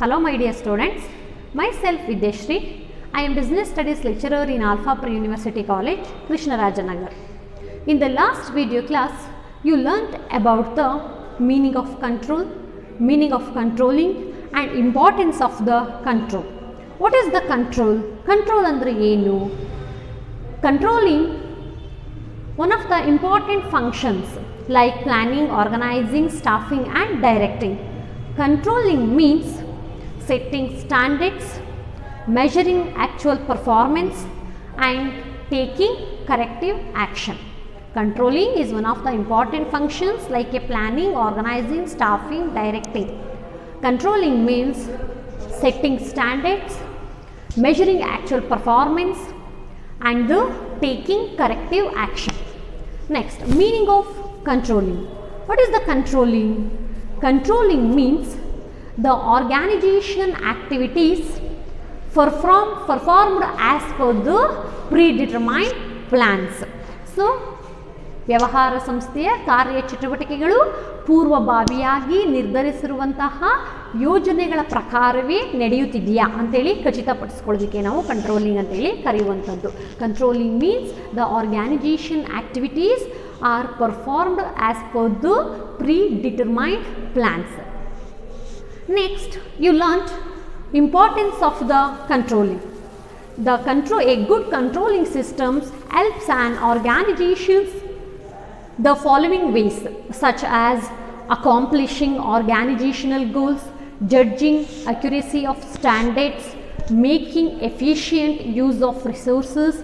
Hello my dear students, myself Vidya Shree. I am Business Studies lecturer in Alpha Pre University College, Nagar. In the last video class, you learnt about the meaning of control, meaning of controlling and importance of the control. What is the control? Control andre enu? Controlling one of the important functions like planning, organizing, staffing and directing. Controlling means setting standards, measuring actual performance and taking corrective action. Controlling is one of the important functions like a planning, organizing, staffing, directing. Controlling means setting standards, measuring actual performance and taking corrective action. Next, meaning of controlling. What is the controlling? Controlling means the organization activities performed as per the predetermined plans. So, ವ್ಯವಹಾರ ಸಂಸ್ಥೆಯ ಕಾರ್ಯಚಟುವಟಿಕೆಗಳು ಪೂರ್ವಭಾವಿಯಾಗಿ ನಿರ್ಧರಿಸಿರುವಂತಹ ಯೋಜನೆಗಳ ಪ್ರಕಾರವೇ ನಡೆಯುತ್ತಿದೆಯಾ ಅಂತೇಳಿ ಖಚಿತಪಡಿಸ್ಕೊಳ್ಳೋದಕ್ಕೆ ನಾವು controlling ಅಂತೇಳಿ ಕರೆಯುವಂಥದ್ದು. Controlling means the organisation activities are performed as per the predetermined plans. Next, you learnt importance of the controlling. A good controlling systems helps an organization the following ways, such as accomplishing organizational goals, judging accuracy of standards, making efficient use of resources,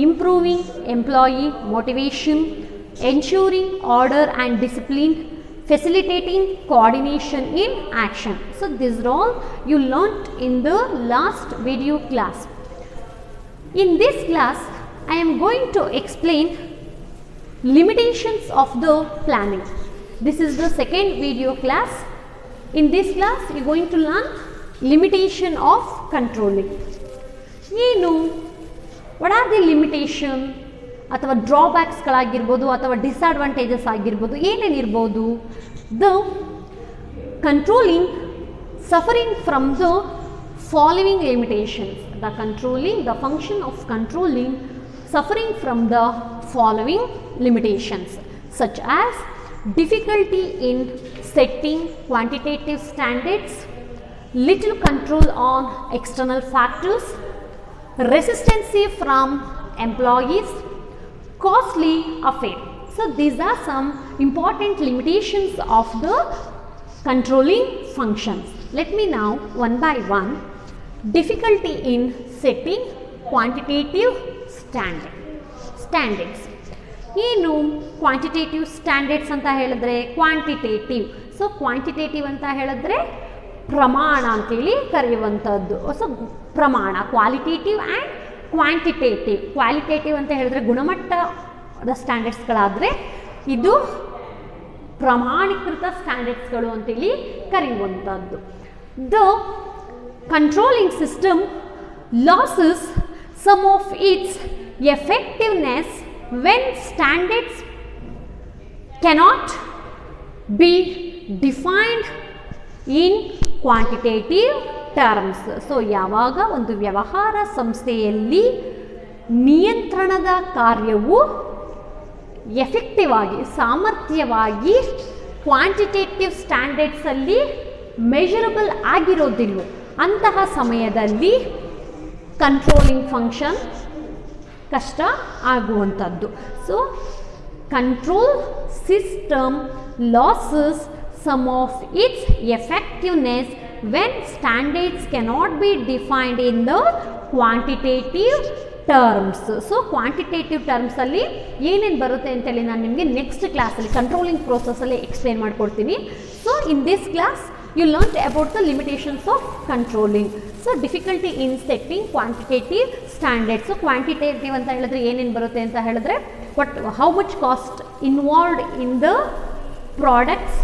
improving employee motivation, ensuring order and discipline, facilitating coordination in action. So, this is all you learnt in the last video class. In this class, I am going to explain limitations of the planning. This is the second video class. In this class, we are going to learn limitation of controlling. What are the limitation? ಅಥವಾ ಡ್ರಾಬ್ಯಾಕ್ಸ್ಗಳಾಗಿರ್ಬೋದು ಅಥವಾ disadvantages ಆಗಿರ್ಬೋದು, ಏನೇನಿರ್ಬೋದು? The controlling suffering from the following limitations. The function of controlling suffering from the following limitations such as difficulty in setting quantitative standards, little control on external factors, resistance from employees, costly affair. So, these are some important limitations of the controlling functions. Let me now one by one. Difficulty in setting quantitative standards. ಏನು quantitative standards ಅಂತ ಹೇಳಿದ್ರೆ? Quantitative. So quantitative ಅಂತ ಹೇಳಿದ್ರೆ ಪ್ರಮಾಣ ಅಂತೇಳಿ ಕರೆಯುವಂಥದ್ದು. So ಪ್ರಮಾಣ qualitative and quantitative. Qualitative ಅಂತ ಹೇಳಿದ್ರೆ ಗುಣಮಟ್ಟದ ಸ್ಟ್ಯಾಂಡರ್ಡ್ಸ್ಗಳಾದರೆ ಇದು ಪ್ರಮಾಣೀಕೃತ ಸ್ಟ್ಯಾಂಡರ್ಡ್ಸ್ಗಳು ಅಂತೇಳಿ ಕರೆಯುವಂಥದ್ದು. The controlling system loses some of its effectiveness when standards cannot be defined in quantitative terms. So, ಯಾವಾಗ ಒಂದು ವ್ಯವಹಾರ ಸಂಸ್ಥೆಯಲ್ಲಿ ನಿಯಂತ್ರಣದ ಕಾರ್ಯವು ಎಫೆಕ್ಟಿವ್ ಆಗಿ ಸಾಮರ್ಥ್ಯವಾಗಿ ಕ್ವಾಂಟಿಟೇಟಿವ್ ಸ್ಟ್ಯಾಂಡರ್ಡ್ಸಲ್ಲಿ ಮೆಷರಬಲ್ ಆಗಿರೋದಿಲ್ಲ, ಅಂತಹ ಸಮಯದಲ್ಲಿ ಕಂಟ್ರೋಲಿಂಗ್ ಫಂಕ್ಷನ್ ಕಷ್ಟ ಆಗುವಂಥದ್ದು. So control system loses some of its effectiveness when standards cannot be defined in the quantitative terms. So quantitative ಟರ್ಮ್ಸಲ್ಲಿ ಏನೇನು ಬರುತ್ತೆ ಅಂತೇಳಿ ನಾನು ನಿಮಗೆ ನೆಕ್ಸ್ಟ್ ಕ್ಲಾಸಲ್ಲಿ ಕಂಟ್ರೋಲಿಂಗ್ ಪ್ರೋಸೆಸ್ಸಲ್ಲಿ ಎಕ್ಸ್ಪ್ಲೇನ್ ಮಾಡಿಕೊಡ್ತೀನಿ. So in this class you learnt about the limitations of controlling. So difficulty in setting quantitative standards. So quantitative ಅಂತ ಹೇಳಿದ್ರೆ ಏನೇನು ಬರುತ್ತೆ ಅಂತ ಹೇಳಿದ್ರೆ how much cost involved in the products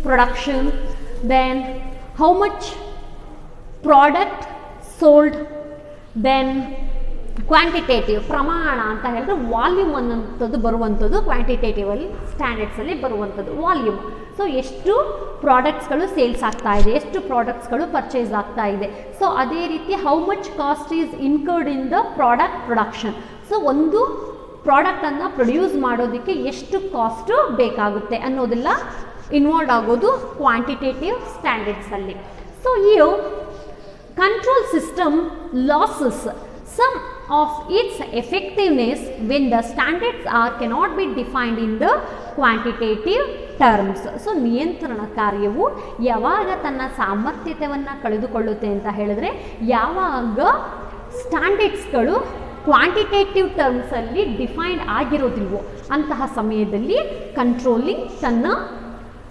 production, then how much product sold, then quantitative ಪ್ರಮಾಣ ಅಂತ ಹೇಳಿದ್ರೆ volume ಅನ್ನೋಂಥದ್ದು ಬರುವಂಥದ್ದು ಕ್ವಾಂಟಿಟೇಟಿವಲ್ಲಿ ಸ್ಟ್ಯಾಂಡರ್ಡ್ಸಲ್ಲಿ ಬರುವಂಥದ್ದು ವಾಲ್ಯೂಮ್. ಸೊ ಎಷ್ಟು ಪ್ರಾಡಕ್ಟ್ಸ್ಗಳು ಸೇಲ್ಸ್ ಆಗ್ತಾ ಇದೆ, ಎಷ್ಟು ಪ್ರಾಡಕ್ಟ್ಸ್ಗಳು ಪರ್ಚೇಸ್ ಆಗ್ತಾ ಇದೆ. ಸೊ ಅದೇ ರೀತಿ how much cost is incurred in the product production. So ಒಂದು ಪ್ರಾಡಕ್ಟನ್ನು ಪ್ರೊಡ್ಯೂಸ್ ಮಾಡೋದಕ್ಕೆ ಎಷ್ಟು ಕಾಸ್ಟು ಬೇಕಾಗುತ್ತೆ ಅನ್ನೋದೆಲ್ಲ ಇನ್ವಾಲ್ವ್ ಆಗೋದು ಕ್ವಾಂಟಿಟೇಟಿವ್ ಸ್ಟ್ಯಾಂಡರ್ಡ್ಸಲ್ಲಿ. ಸೊ ಇವು control system losses some of its effectiveness when the standards cannot be defined in the quantitative terms. So ನಿಯಂತ್ರಣ ಕಾರ್ಯವು ಯಾವಾಗ ತನ್ನ ಸಾಮರ್ಥ್ಯತೆಯನ್ನು ಕಳೆದುಕೊಳ್ಳುತ್ತೆ ಅಂತ ಹೇಳಿದ್ರೆ ಯಾವಾಗ ಸ್ಟ್ಯಾಂಡರ್ಡ್ಸ್ಗಳು ಕ್ವಾಂಟಿಟೇಟಿವ್ ಟರ್ಮ್ಸಲ್ಲಿ ಡಿಫೈನ್ಡ್ ಆಗಿರೋದಿಲ್ವೋ ಅಂತಹ ಸಮಯದಲ್ಲಿ ಕಂಟ್ರೋಲಿಂಗ್ ತನ್ನ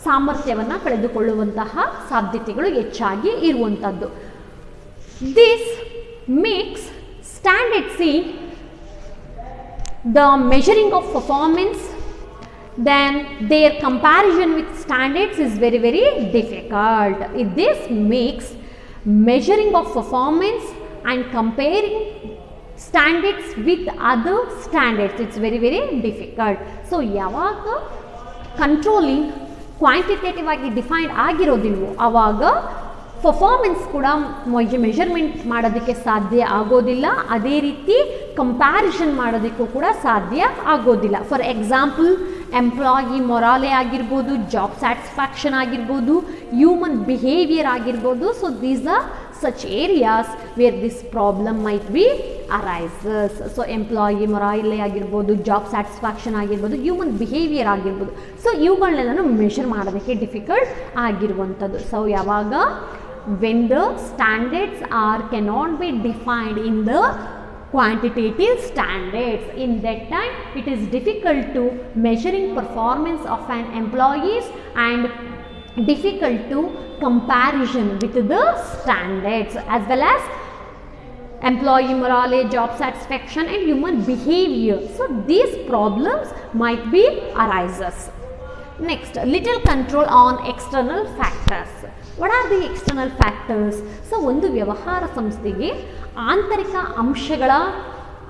ಸಾಮರ್ಥ್ಯವನ್ನು ಕಳೆದುಕೊಳ್ಳುವಂತಹ ಸಾಧ್ಯತೆಗಳು ಹೆಚ್ಚಾಗಿ ಇರುವಂಥದ್ದು. This makes standards see the measuring of performance, then their comparison with standards is very difficult. This makes measuring of performance and comparing standards with other standards, it's very difficult. So ಯಾವಾಗ controlling quantitative ಆಗಿ defined ಆಗಿರೋದಿಲ್ವೋ ಆವಾಗ performance ಕೂಡ measurement ಮಾಡೋದಕ್ಕೆ ಸಾಧ್ಯ ಆಗೋದಿಲ್ಲ, ಅದೇ ರೀತಿ comparison ಮಾಡೋದಕ್ಕೂ ಕೂಡ ಸಾಧ್ಯ ಆಗೋದಿಲ್ಲ. ಫಾರ್ ಎಕ್ಸಾಂಪಲ್ ಎಂಪ್ಲಾಯಿ ಮೊರಾಲೆ ಆಗಿರ್ಬೋದು, ಜಾಬ್ ಸ್ಯಾಟಿಸ್ಫ್ಯಾಕ್ಷನ್ ಆಗಿರ್ಬೋದು, ಹ್ಯೂಮನ್ ಬಿಹೇವಿಯರ್ ಆಗಿರ್ಬೋದು. So these are such areas where this problem might be arises. So employee morale ಆಗಿರ್ಬೋದು, ಜಾಬ್ ಸ್ಯಾಟಿಸ್ಫ್ಯಾಕ್ಷನ್ ಆಗಿರ್ಬೋದು, ಹ್ಯೂಮನ್ ಬಿಹೇವಿಯರ್ ಆಗಿರ್ಬೋದು. ಸೊ ಇವುಗಳನ್ನೆಲ್ಲನೂ ಮೆಷರ್ ಮಾಡೋದಕ್ಕೆ ಡಿಫಿಕಲ್ಟ್ ಆಗಿರುವಂಥದ್ದು. ಸೊ ಯಾವಾಗ when the standards cannot be defined in the quantitative standards, in that time it is difficult to measuring performance of an employees and difficult to comparison with the standards as well as employee morale, job satisfaction and human behavior. So these problems might be arises. Next, little control on external factors. What are the external factors? So ಒಂದು ವ್ಯವಹಾರ ಸಂಸ್ಥೆಗೆ ಆಂತರಿಕ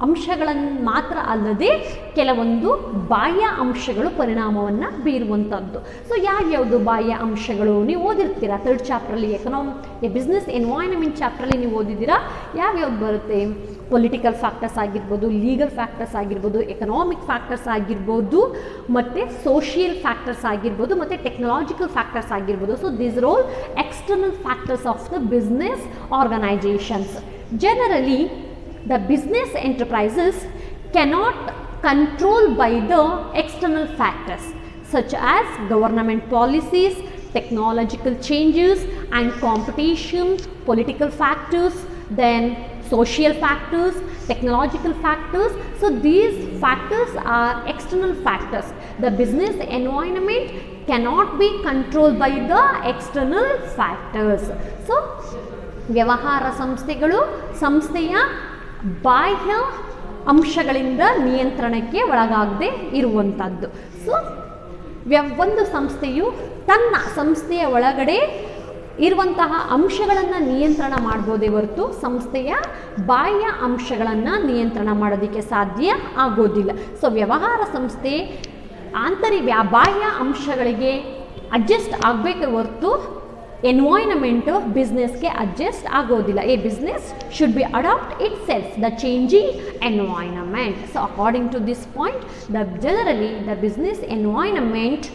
ಅಂಶಗಳನ್ನು ಮಾತ್ರ ಅಲ್ಲದೆ ಕೆಲವೊಂದು ಬಾಹ್ಯ ಅಂಶಗಳು ಪರಿಣಾಮವನ್ನು ಬೀರುವಂಥದ್ದು. ಸೊ ಯಾವ್ಯಾವುದು ಬಾಹ್ಯ ಅಂಶಗಳು? ನೀವು ಓದಿರ್ತೀರಾ ಥರ್ಡ್ ಚಾಪ್ಟ್ರಲ್ಲಿ ಬಿಸ್ನೆಸ್ ಎನ್ವೈರನ್ಮೆಂಟ್ ಚಾಪ್ಟ್ರಲ್ಲಿ ನೀವು ಓದಿದ್ದೀರಾ. ಯಾವ್ಯಾವ್ದು ಬರುತ್ತೆ? ಪೊಲಿಟಿಕಲ್ ಫ್ಯಾಕ್ಟರ್ಸ್ ಆಗಿರ್ಬೋದು, ಲೀಗಲ್ ಫ್ಯಾಕ್ಟರ್ಸ್ ಆಗಿರ್ಬೋದು, ಎಕನಾಮಿಕ್ ಫ್ಯಾಕ್ಟರ್ಸ್ ಆಗಿರ್ಬೋದು, ಮತ್ತು ಸೋಷಿಯಲ್ ಫ್ಯಾಕ್ಟರ್ಸ್ ಆಗಿರ್ಬೋದು, ಮತ್ತು ಟೆಕ್ನಾಲಜಿಕಲ್ ಫ್ಯಾಕ್ಟರ್ಸ್ ಆಗಿರ್ಬೋದು. So these are all external factors of the business organisations. Generally the business enterprises cannot control by the external factors such as government policies, technological changes and competition, political factors, then social factors, technological factors. So these factors are external factors. The business environment cannot be controlled by the external factors. So ವ್ಯವಹಾರ ಸಂಸ್ಥೆಗಳು ಸಂಸ್ಥೆಯ ಬಾಹ್ಯ ಅಂಶಗಳಿಂದ ನಿಯಂತ್ರಣಕ್ಕೆ ಒಳಗಾಗದೆ ಇರುವಂಥದ್ದು. So ಒಂದು ಸಂಸ್ಥೆಯು ತನ್ನ ಸಂಸ್ಥೆಯ ಒಳಗಡೆ ಇರುವಂತಹ ಅಂಶಗಳನ್ನು ನಿಯಂತ್ರಣ ಮಾಡ್ಬೋದೇ ಹೊರತು ಸಂಸ್ಥೆಯ ಬಾಹ್ಯ ಅಂಶಗಳನ್ನು ನಿಯಂತ್ರಣ ಮಾಡೋದಕ್ಕೆ ಸಾಧ್ಯ ಆಗೋದಿಲ್ಲ. ಸೊ ವ್ಯವಹಾರ ಸಂಸ್ಥೆ ಬಾಹ್ಯ ಅಂಶಗಳಿಗೆ ಅಡ್ಜಸ್ಟ್ ಆಗಬೇಕೆ ಹೊರತು ಎನ್ವೈರನ್ಮೆಂಟು ಬಿಸ್ನೆಸ್ಗೆ ಅಡ್ಜಸ್ಟ್ ಆಗೋದಿಲ್ಲ. A business should be adapt itself the changing environment. So according to this point generally the business environment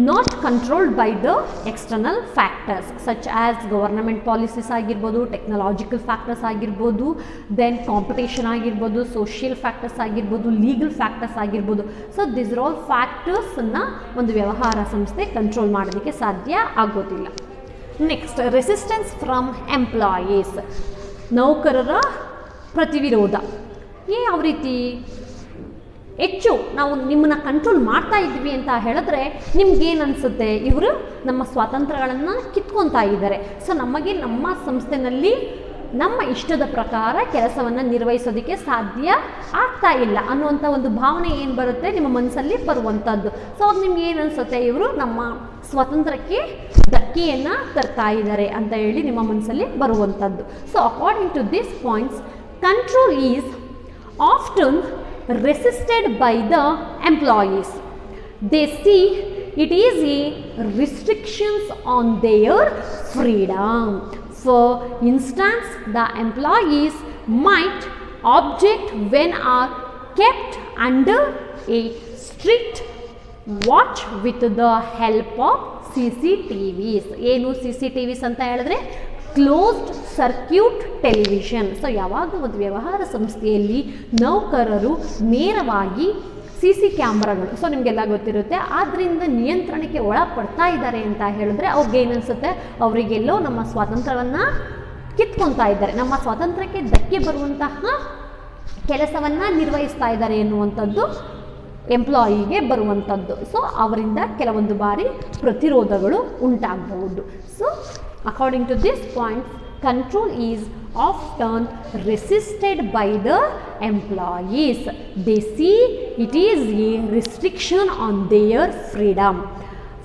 not controlled by the external factors such as government policies ಆಗಿರ್ಬೋದು, technological factors ಆಗಿರ್ಬೋದು, then competition ಆಗಿರ್ಬೋದು, social factors ಆಗಿರ್ಬೋದು, legal factors ಆಗಿರ್ಬೋದು. So this are all ಫ್ಯಾಕ್ಟರ್ಸನ್ನು ಒಂದು ವ್ಯವಹಾರ ಸಂಸ್ಥೆ control ಮಾಡೋದಕ್ಕೆ ಸಾಧ್ಯ ಆಗೋದಿಲ್ಲ. Next, resistance from employees. ನೌಕರರ ಪ್ರತಿವಿರೋಧ. ಯಾವ ರೀತಿ? ಹೆಚ್ಚು ನಾವು ನಿಮ್ಮನ್ನು ಕಂಟ್ರೋಲ್ ಮಾಡ್ತಾ ಇದ್ವಿ ಅಂತ ಹೇಳಿದ್ರೆ ನಿಮ್ಗೇನು ಅನಿಸುತ್ತೆ? ಇವರು ನಮ್ಮ ಸ್ವಾತಂತ್ರ್ಯಗಳನ್ನು ಕಿತ್ಕೊತಾ ಇದ್ದಾರೆ. ಸೊ ನಮಗೆ ನಮ್ಮ ಸಂಸ್ಥೆಯಲ್ಲಿ ನಮ್ಮ ಇಷ್ಟದ ಪ್ರಕಾರ ಕೆಲಸವನ್ನು ನಿರ್ವಹಿಸೋದಕ್ಕೆ ಸಾಧ್ಯ ಆಗ್ತಾ ಇಲ್ಲ ಅನ್ನುವಂಥ ಒಂದು ಭಾವನೆ ಏನು ಬರುತ್ತೆ ನಿಮ್ಮ ಮನಸ್ಸಲ್ಲಿ ಬರುವಂಥದ್ದು. ಸೊ ಅವಾಗ ನಿಮ್ಗೆ ಏನು ಅನಿಸುತ್ತೆ? ಇವರು ನಮ್ಮ ಸ್ವಾತಂತ್ರ್ಯಕ್ಕೆ ಧಕ್ಕೆಯನ್ನು ತರ್ತಾ ಇದ್ದಾರೆ ಅಂತ ಹೇಳಿ ನಿಮ್ಮ ಮನಸ್ಸಲ್ಲಿ ಬರುವಂಥದ್ದು. So according to this points, control is often resisted by the employees. They see it is a restrictions on their freedom. For instance, the employees might object when are kept under a strict watch with the help of CCTVs. ಏನು CCTVs ಅಂತ ಹೇಳಿದ್ರೆ closed circuit television. So ಯಾವಾಗ ಒಂದು ವ್ಯವಹಾರ ಸಂಸ್ಥೆಯಲ್ಲಿ ನೌಕರರು ನೇರವಾಗಿ CC ಕ್ಯಾಮ್ರಾಗಳು, so ನಿಮಗೆಲ್ಲ ಗೊತ್ತಿರುತ್ತೆ, ಆದ್ದರಿಂದ ನಿಯಂತ್ರಣಕ್ಕೆ ಒಳಪಡ್ತಾ ಇದ್ದಾರೆ ಅಂತ ಹೇಳಿದ್ರೆ ಅವ್ರಿಗೆ ಏನನ್ಸುತ್ತೆ, ಅವರಿಗೆಲ್ಲೋ ನಮ್ಮ ಸ್ವಾತಂತ್ರ್ಯವನ್ನು ಕಿತ್ಕೊತಾ ಇದ್ದಾರೆ, ನಮ್ಮ ಸ್ವಾತಂತ್ರ್ಯಕ್ಕೆ ಧಕ್ಕೆ ಬರುವಂತಹ ಕೆಲಸವನ್ನು ನಿರ್ವಹಿಸ್ತಾ ಇದ್ದಾರೆ ಎನ್ನುವಂಥದ್ದು ಎಂಪ್ಲಾಯಿಗೆ ಬರುವಂಥದ್ದು. ಸೊ ಅವರಿಂದ ಕೆಲವೊಂದು ಬಾರಿ ಪ್ರತಿರೋಧಗಳು ಉಂಟಾಗಬಹುದು. So according to this point, control is often resisted by the employees. They see it is a restriction on their freedom.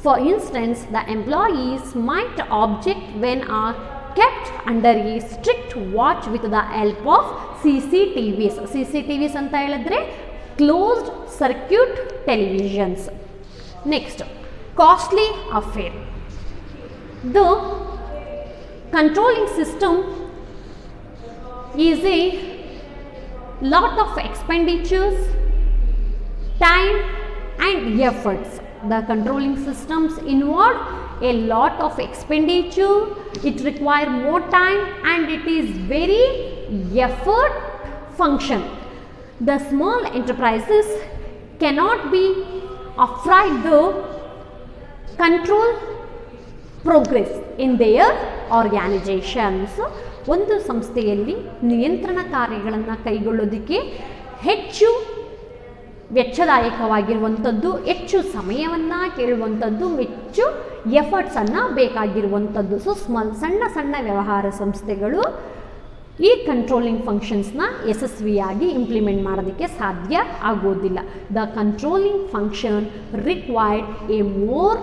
For instance, the employees might object when are kept under a strict watch with the help of CCTVs. CCTVs ಅಂತ ಹೇಳಿದ್ರೆ closed circuit televisions. Next, costly affair. The controlling system is a lot of expenditures, time and efforts. The controlling systems involve a lot of expenditure, it requires more time and it is very effort function. The small enterprises cannot be afraid the control progress in their organizations. ಒಂದು ಸಂಸ್ಥೆಯಲ್ಲಿ ನಿಯಂತ್ರಣ ಕಾರ್ಯಗಳನ್ನು ಕೈಗೊಳ್ಳೋದಕ್ಕೆ ಹೆಚ್ಚು ವೆಚ್ಚದಾಯಕವಾಗಿರುವಂಥದ್ದು, ಹೆಚ್ಚು ಸಮಯವನ್ನು ಕೇಳುವಂಥದ್ದು, ಹೆಚ್ಚು ಎಫರ್ಟ್ಸನ್ನು ಬೇಕಾಗಿರುವಂಥದ್ದು. So ಸಣ್ಣ ಸಣ್ಣ ವ್ಯವಹಾರ ಸಂಸ್ಥೆಗಳು ಈ ಕಂಟ್ರೋಲಿಂಗ್ ಫಂಕ್ಷನ್ಸ್ನ ಯಶಸ್ವಿಯಾಗಿ ಇಂಪ್ಲಿಮೆಂಟ್ ಮಾಡೋದಕ್ಕೆ ಸಾಧ್ಯ ಆಗೋದಿಲ್ಲ. The controlling function required A more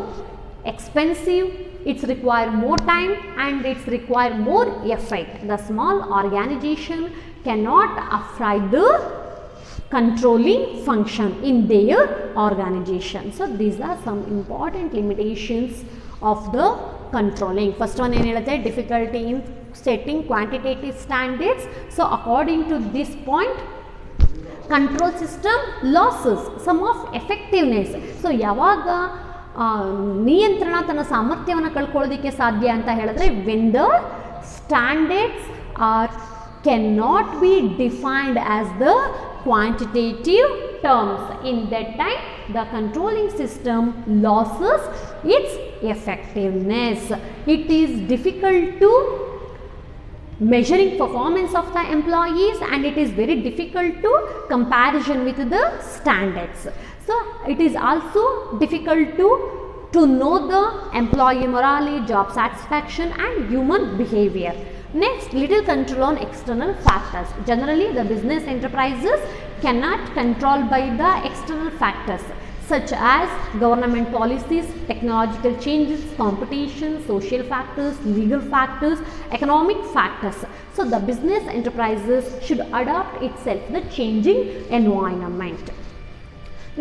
expensive, it's require more time and it's require more effort. The small organization cannot afford the controlling function in their organization. So these are some important limitations of the controlling. First one ಏನು ಹೇಳುತ್ತೆ, difficulty in setting quantitative standards. So according to this point, control system losses some of effectiveness. So ಯಾವಾಗ ನಿಯಂತ್ರಣ ತನ್ನ ಸಾಮರ್ಥ್ಯವನ್ನು ಕಳ್ಕೊಳ್ಳೋದಕ್ಕೆ ಸಾಧ್ಯ ಅಂತ ಹೇಳಿದ್ರೆ, when the standards are can not be defined as the quantitative terms. In that time the controlling system loses its effectiveness. It is difficult to measuring performance of the employees and it is very difficult to comparison with the standards. So it is also difficult to know the employee morale, job satisfaction and human behavior. Next, little control on external factors. Generally the business enterprises cannot control by the external factors such as government policies, technological changes, competition, social factors, legal factors, economic factors. So the business enterprises should adapt itself to the changing environment.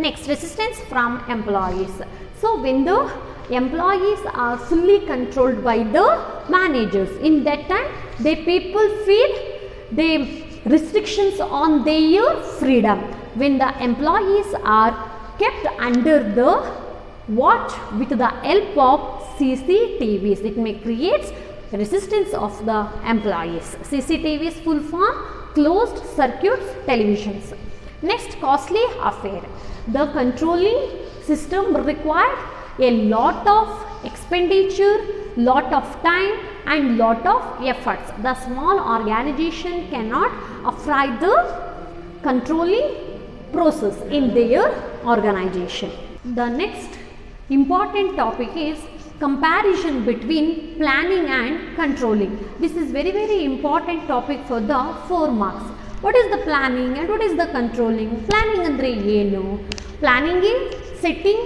Next, resistance from employees. So when the employees are fully controlled by the managers, in that time the people feel the restrictions on their freedom. When the employees are kept under the watch with the help of CCTVs, it may create resistance of the employees. CCTVs full form closed circuit televisions. Next, costly affair. The controlling system requires a lot of expenditure, lot of time and lot of efforts. The small organization cannot afford the controlling process in their organization. The next important topic is comparison between planning and controlling. This is very important topic for the 4 marks. What is the planning and what is the controlling? Planning andre ಏನು? Planning is setting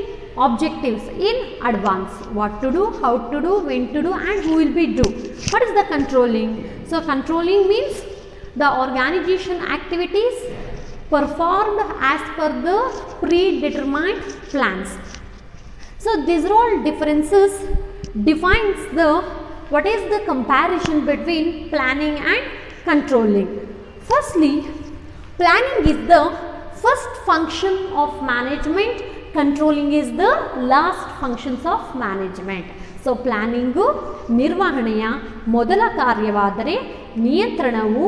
objectives in advance. What to do, how to do, when to do and who will be do. What is the controlling? So controlling means the organization activities performed as per the predetermined plans. So these role differences defines the what is the comparison between planning and controlling. Firstly, planning is the first function of management, controlling is the last functions of management. So planning ನಿರ್ವಹಣೆಯ ಮೊದಲ ಕಾರ್ಯವಾದರೆ ನಿಯಂತ್ರಣವು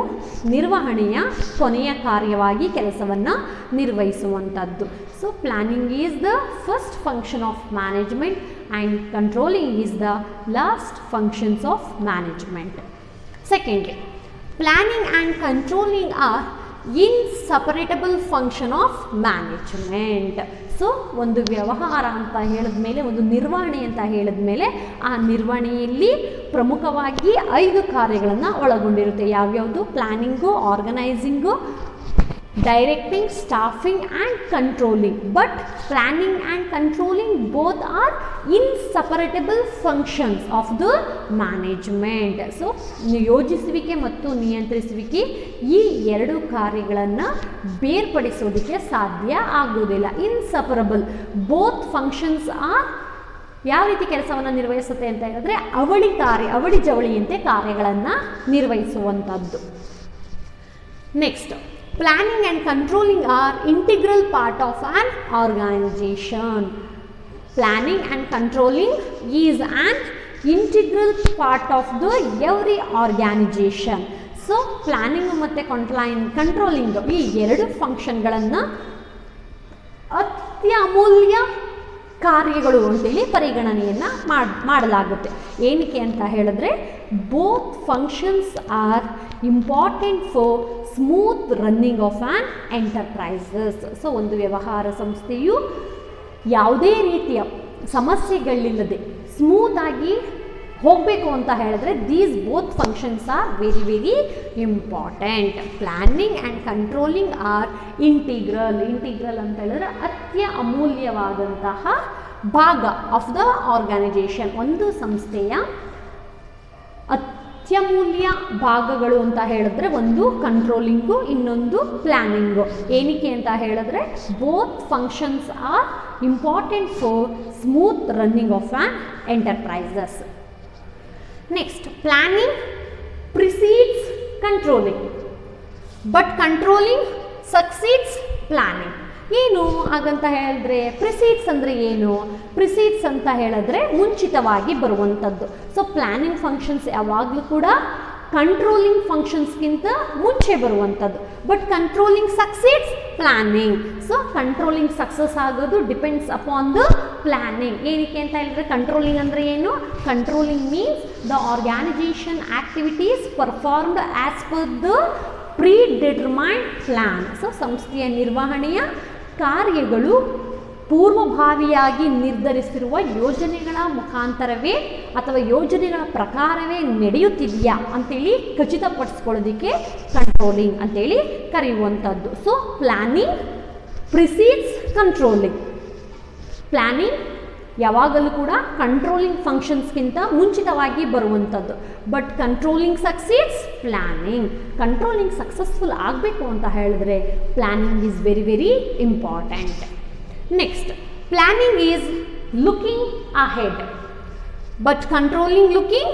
ನಿರ್ವಹಣೆಯ ಕೊನೆಯ ಕಾರ್ಯವಾಗಿ ಕೆಲಸವನ್ನು ನಿರ್ವಹಿಸುವಂಥದ್ದು. So planning is the first function of management and controlling is the last functions of management. Secondly, planning and controlling are inseparable function of management. So ಒಂದು ವ್ಯವಹಾರ ಅಂತ ಹೇಳಿದ ಮೇಲೆ, ಒಂದು ನಿರ್ವಹಣೆ ಅಂತ ಹೇಳಿದ ಮೇಲೆ, ಆ ನಿರ್ವಹಣೆಯಲ್ಲಿ ಪ್ರಮುಖವಾಗಿ 5 ಕಾರ್ಯಗಳನ್ನು ಒಳಗೊಂಡಿರುತ್ತೆ. ಯಾವ್ಯಾವುದು? Planning, organising, directing, staffing and controlling. But planning and controlling both are inseparable functions of the management. So ಯೋಜಿಸುವಿಕೆ ಮತ್ತು ನಿಯಂತ್ರಿಸುವಿಕೆ ಈ 2 ಕಾರ್ಯಗಳನ್ನು ಬೇರ್ಪಡಿಸೋದಕ್ಕೆ ಸಾಧ್ಯ ಆಗೋದಿಲ್ಲ. ಇನ್ಸಪರಬಲ್ ಬೋತ್ ಫಂಕ್ಷನ್ಸ್ ಆರ್ ಯಾವ ರೀತಿ ಕೆಲಸವನ್ನು ನಿರ್ವಹಿಸುತ್ತೆ ಅಂತ ಹೇಳಿದ್ರೆ ಅವಳಿ ಜವಳಿಯಂತೆ ಕಾರ್ಯಗಳನ್ನು ನಿರ್ವಹಿಸುವಂಥದ್ದು. Next, planning and controlling are integral part of an organization. Planning and controlling is an integral part of the every organization. So planning ಮತ್ತು controlling ಈ 2 ಫಂಕ್ಷನ್ಗಳನ್ನು ಅತ್ಯಮೂಲ್ಯ ಕಾರ್ಯಗಳು ಅಂತೇಳಿ ಪರಿಗಣನೆಯನ್ನು ಮಾಡಲಾಗುತ್ತೆ. ಏನಕ್ಕೆ ಅಂತ ಹೇಳಿದ್ರೆ both functions are important for smooth running of an enterprises. So ಒಂದು ವ್ಯವಹಾರ ಸಂಸ್ಥೆಯು ಯಾವುದೇ ರೀತಿಯ ಸಮಸ್ಯೆಗಳಿಲ್ಲದೆ ಸ್ಮೂತಾಗಿ ಹೋಗಬೇಕು ಅಂತ ಹೇಳಿದ್ರೆ these both functions are very very important. Planning and controlling are integral ಅಂತ ಹೇಳಿದ್ರೆ ಅತ್ಯಮೂಲ್ಯವಾದಂತಹ ಭಾಗ ಆಫ್ ದ ಆರ್ಗನೈಜೇಷನ್. ಒಂದು ಸಂಸ್ಥೆಯ ಅತ್ಯಮೂಲ್ಯ ಭಾಗಗಳು ಅಂತ ಹೇಳಿದ್ರೆ ಒಂದು ಕಂಟ್ರೋಲಿಂಗು, ಇನ್ನೊಂದು ಪ್ಲ್ಯಾನಿಂಗು. ಏನಕ್ಕೆ ಅಂತ ಹೇಳಿದ್ರೆ both functions are important for smooth running of an enterprises. Next, planning precedes controlling, but controlling succeeds planning. ಏನು ಹಾಗಂತ ಹೇಳಿದ್ರೆ ಪ್ರಿಸೀಡ್ಸ್ ಅಂದರೆ ಏನು? ಪ್ರಿಸೀಡ್ಸ್ ಅಂತ ಹೇಳಿದ್ರೆ ಮುಂಚಿತವಾಗಿ ಬರುವಂಥದ್ದು. ಸೊ ಪ್ಲ್ಯಾನಿಂಗ್ ಫಂಕ್ಷನ್ಸ್ ಯಾವಾಗಲೂ ಕೂಡ ಕಂಟ್ರೋಲಿಂಗ್ ಫಂಕ್ಷನ್ಸ್ಗಿಂತ ಮುಂಚೆ ಬರುವಂಥದ್ದು. But controlling succeeds planning. So controlling success ಆಗೋದು ಡಿಪೆಂಡ್ಸ್ ಅಪಾನ್ ದ ಪ್ಲ್ಯಾನಿಂಗ್. ಏನಕ್ಕೆ ಅಂತ ಹೇಳಿದ್ರೆ ಕಂಟ್ರೋಲಿಂಗ್ ಅಂದರೆ ಏನು? Controlling means the organisation activities performed as per the predetermined plan. So ಸಂಸ್ಥೆಯ ನಿರ್ವಹಣೆಯ ಕಾರ್ಯಗಳು ಪೂರ್ವಭಾವಿಯಾಗಿ ನಿರ್ಧರಿಸಿರುವ ಯೋಜನೆಗಳ ಮುಖಾಂತರವೇ ಅಥವಾ ಯೋಜನೆಗಳ ಪ್ರಕಾರವೇ ನಡೆಯುತ್ತಿದೆಯಾ ಅಂತೇಳಿ ಖಚಿತಪಡಿಸ್ಕೊಳ್ಳೋದಕ್ಕೆ ಕಂಟ್ರೋಲಿಂಗ್ ಅಂತೇಳಿ ಕರೆಯುವಂಥದ್ದು. So planning precedes controlling. Planning ಯಾವಾಗಲೂ ಕೂಡ ಕಂಟ್ರೋಲಿಂಗ್ ಫಂಕ್ಷನ್ಸ್ಗಿಂತ ಮುಂಚಿತವಾಗಿ ಬರುವಂಥದ್ದು. But controlling succeeds planning. Controlling successful ಆಗಬೇಕು ಅಂತ ಹೇಳಿದ್ರೆ planning is very very important. Next, planning is looking ahead, but controlling looking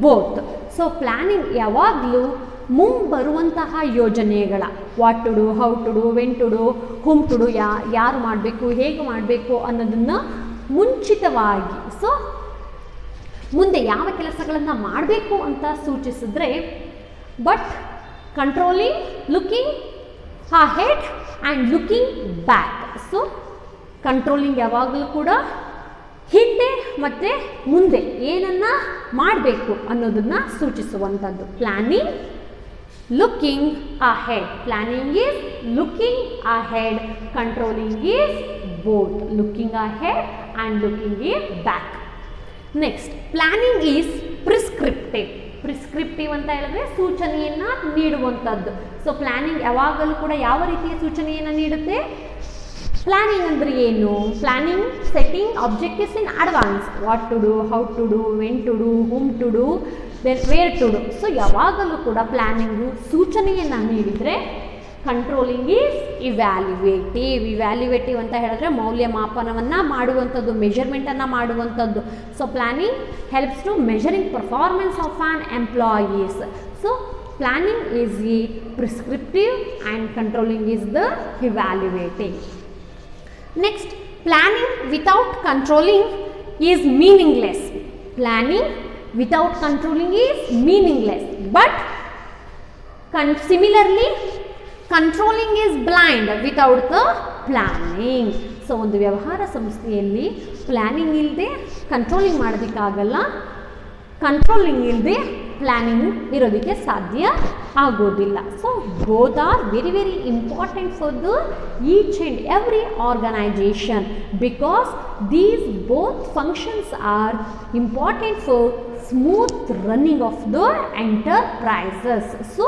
both. So planning ಯಾವಾಗಲೂ ಮುಂಬರುವಂತಹ ಯೋಜನೆಗಳ what to do, how to do, when to do, whom to do, ಯಾರು ಮಾಡಬೇಕು, ಹೇಗೆ ಮಾಡಬೇಕು ಅನ್ನೋದನ್ನು ಮುಂಚಿತವಾಗಿ, ಸೊ ಮುಂದೆ ಯಾವ ಕೆಲಸಗಳನ್ನು ಮಾಡಬೇಕು ಅಂತ ಸೂಚಿಸಿದ್ರೆ, but controlling looking ahead and looking back. So controlling ಯಾವಾಗಲೂ ಕೂಡ ಹಿಂದೆ ಮತ್ತು ಮುಂದೆ ಏನನ್ನು ಮಾಡಬೇಕು ಅನ್ನೋದನ್ನು ಸೂಚಿಸುವಂಥದ್ದು. Planning looking ahead. Planning is looking ahead, controlling is both looking ahead and looking is back. Next, planning is prescriptive. Prescriptive ಅಂತ ಹೇಳಿದ್ರೆ ಸೂಚನೆಯನ್ನು ನೀಡುವಂಥದ್ದು. ಸೊ ಪ್ಲ್ಯಾನಿಂಗ್ ಯಾವಾಗಲೂ ಕೂಡ ಯಾವ ರೀತಿಯ ಸೂಚನೆಯನ್ನು ನೀಡುತ್ತೆ? ಪ್ಲ್ಯಾನಿಂಗ್ ಅಂದರೆ ಏನು? Planning setting objectives in advance. What to do, how to do, when to do, whom to do, then where to do. So ಯಾವಾಗಲೂ ಕೂಡ ಪ್ಲ್ಯಾನಿಂಗು ಸೂಚನೆಯನ್ನು ನೀಡಿದರೆ, ಕಂಟ್ರೋಲಿಂಗ್ ಈಸ್ ಇವ್ಯಾಲ್ಯುವೇಟಿವ್ ಅಂತ ಹೇಳಿದ್ರೆ ಮೌಲ್ಯಮಾಪನವನ್ನು ಮಾಡುವಂಥದ್ದು, ಮೆಷರ್ಮೆಂಟನ್ನು ಮಾಡುವಂಥದ್ದು. So planning helps to measuring performance of an employees. So planning is ಈ prescriptive and controlling is the evaluating. Next, planning without controlling is meaningless. Planning without controlling is meaningless, but similarly controlling is blind without the planning. So ಒಂದು ವ್ಯವಹಾರ ಸಂಸ್ಥೆಯಲ್ಲಿ planning ಇಲ್ಲದೆ controlling ಮಾಡೋದಕ್ಕಾಗಲ್ಲ, controlling ಇಲ್ಲದೆ planning ಇರೋದಕ್ಕೆ ಸಾಧ್ಯ ಆಗೋದಿಲ್ಲ. So both are very very important for the each and every organization, because these both functions are important for smooth running of the enterprises. So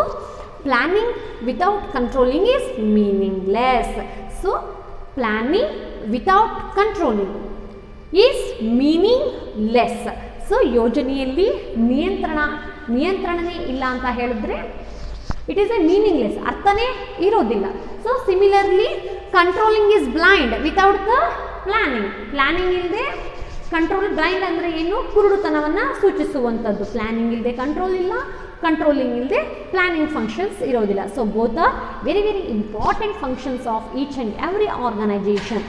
planning without controlling is meaningless. So planning without controlling is meaningless. So ಯೋಜನೆಯಲ್ಲಿ ನಿಯಂತ್ರಣನೇ ಇಲ್ಲ ಅಂತ ಹೇಳಿದ್ರೆ it is A meaningless, ಅರ್ಥನೇ ಇರೋದಿಲ್ಲ. So similarly controlling is blind without the planning. Planning ಇಲ್ಲದೆ control, blind ಅಂದರೆ ಏನು? ಕುರುಡುತನವನ್ನು ಸೂಚಿಸುವಂಥದ್ದು. ಪ್ಲ್ಯಾನಿಂಗ್ ಇಲ್ಲದೆ ಕಂಟ್ರೋಲ್ ಇಲ್ಲ, ಕಂಟ್ರೋಲಿಂಗ್ ಇಲ್ಲದೆ ಪ್ಲ್ಯಾನಿಂಗ್ ಫಂಕ್ಷನ್ಸ್ ಇರೋದಿಲ್ಲ. So both are very very important functions of each and every organization,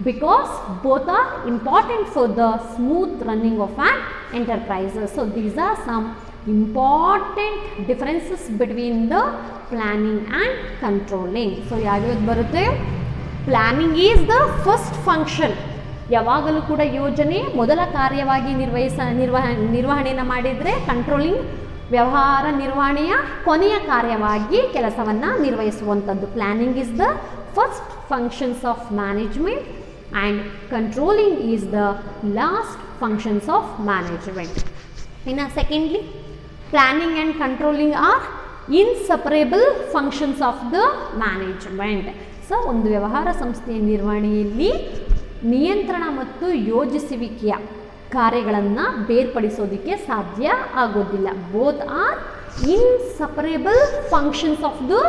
because both are important for the smooth running of an enterprises. So these are some important differences between the planning and controlling. So ಯಾವ್ಯಾವ್ದು ಬರುತ್ತೆ? Planning is the first function. ಯಾವಾಗಲೂ ಕೂಡ ಯೋಜನೆ ಮೊದಲ ಕಾರ್ಯವಾಗಿ ನಿರ್ವಹಣೆಯನ್ನು ಮಾಡಿದರೆ, controlling ವ್ಯವಹಾರ ನಿರ್ವಹಣೆಯ ಕೊನೆಯ ಕಾರ್ಯವಾಗಿ ಕೆಲಸವನ್ನು ನಿರ್ವಹಿಸುವಂಥದ್ದು. Planning is the first functions of management and controlling is the last functions of management. Secondly, planning and controlling are inseparable functions of the management. So ಒಂದು ವ್ಯವಹಾರ ಸಂಸ್ಥೆಯ ನಿರ್ವಹಣೆಯಲ್ಲಿ ನಿಯಂತ್ರಣ ಮತ್ತು ಯೋಜಿಸುವಿಕೆಯ ಕಾರ್ಯಗಳನ್ನು ಬೇರ್ಪಡಿಸೋದಕ್ಕೆ ಸಾಧ್ಯ ಆಗೋದಿಲ್ಲ. Both are inseparable functions of the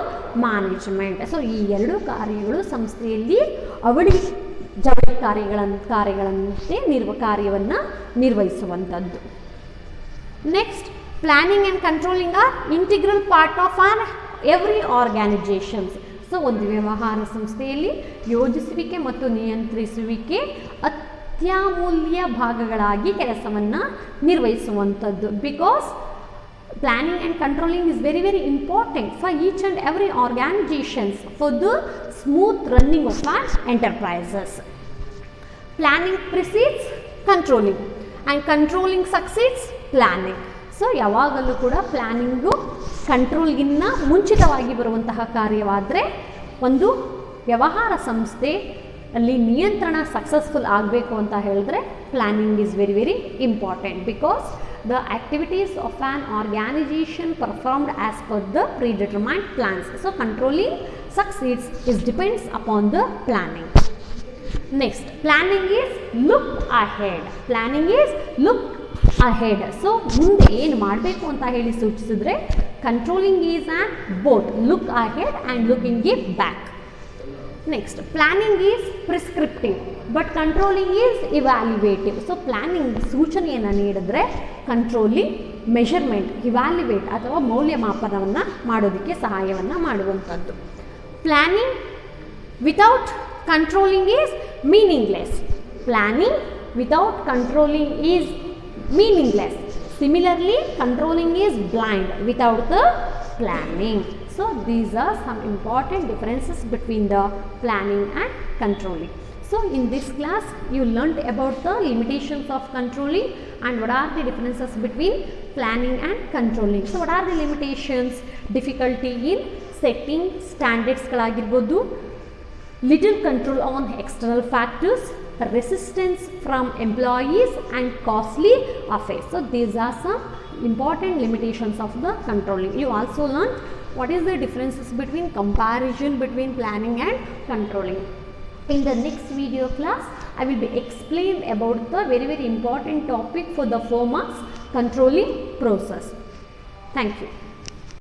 management. So ಈ ಎರಡು ಕಾರ್ಯಗಳು ಸಂಸ್ಥೆಯಲ್ಲಿ ಜವಳಿ ಕಾರ್ಯಗಳಂತೆ ಕಾರ್ಯವನ್ನು ನಿರ್ವಹಿಸುವಂಥದ್ದು. Next, planning and controlling are integral part of an every organisations. So ಒಂದು ವ್ಯವಹಾರ ಸಂಸ್ಥೆಯಲ್ಲಿ ಯೋಜಿಸುವಿಕೆ ಮತ್ತು ನಿಯಂತ್ರಿಸುವಿಕೆ ಅತ್ಯಮೂಲ್ಯ ಭಾಗಗಳಾಗಿ ಕೆಲಸವನ್ನು ನಿರ್ವಹಿಸುವಂಥದ್ದು. Because planning and controlling is very very important for each and every organizations for the smooth running of our enterprises. Planning precedes controlling and controlling succeeds planning. So ಯಾವಾಗಲೂ ಕೂಡ ಪ್ಲ್ಯಾನಿಂಗು ಕಂಟ್ರೋಲ್ಗಿನ್ನ ಮುಂಚಿತವಾಗಿ ಬರುವಂತಹ ಕಾರ್ಯವಾದರೆ, ಒಂದು ವ್ಯವಹಾರ ಸಂಸ್ಥೆ ಅಲ್ಲಿ ನಿಯಂತ್ರಣ ಸಕ್ಸಸ್ಫುಲ್ ಆಗಬೇಕು ಅಂತ ಹೇಳಿದ್ರೆ planning is very very important. Because the activities of an organization performed as per the predetermined plans. So controlling succeeds is depends upon the planning. Next, planning is look ahead. Planning is look ahead. So ಮುಂದೆ ಏನು ಮಾಡಬೇಕು ಅಂತ ಹೇಳಿ ಸೂಚಿಸಿದ್ರೆ, controlling is an both look ahead and looking it back. Next, planning is prescriptive but controlling is evaluative. So planning ಸೂಚನೆಯನ್ನು ನೀಡಿದ್ರೆ, controlling measurement, evaluate ಅಥವಾ ಮೌಲ್ಯಮಾಪನವನ್ನು ಮಾಡೋದಕ್ಕೆ ಸಹಾಯವನ್ನು ಮಾಡುವಂಥದ್ದು. Planning without controlling is meaningless. Planning without controlling is meaningless. Similarly controlling is blind without the planning. So these are some important differences between the planning and controlling. So in this class you learnt about the limitations of controlling and what are the differences between planning and controlling. So what are the limitations? Difficulty in setting standards galagirbodu, little control on external factors, resistance from employees and costly affairs. So these are some important limitations of the controlling. You also learned what is the differences between comparison between planning and controlling. In the next video class, I will be explained about the very very important topic for the 4 marks, controlling process. Thank you.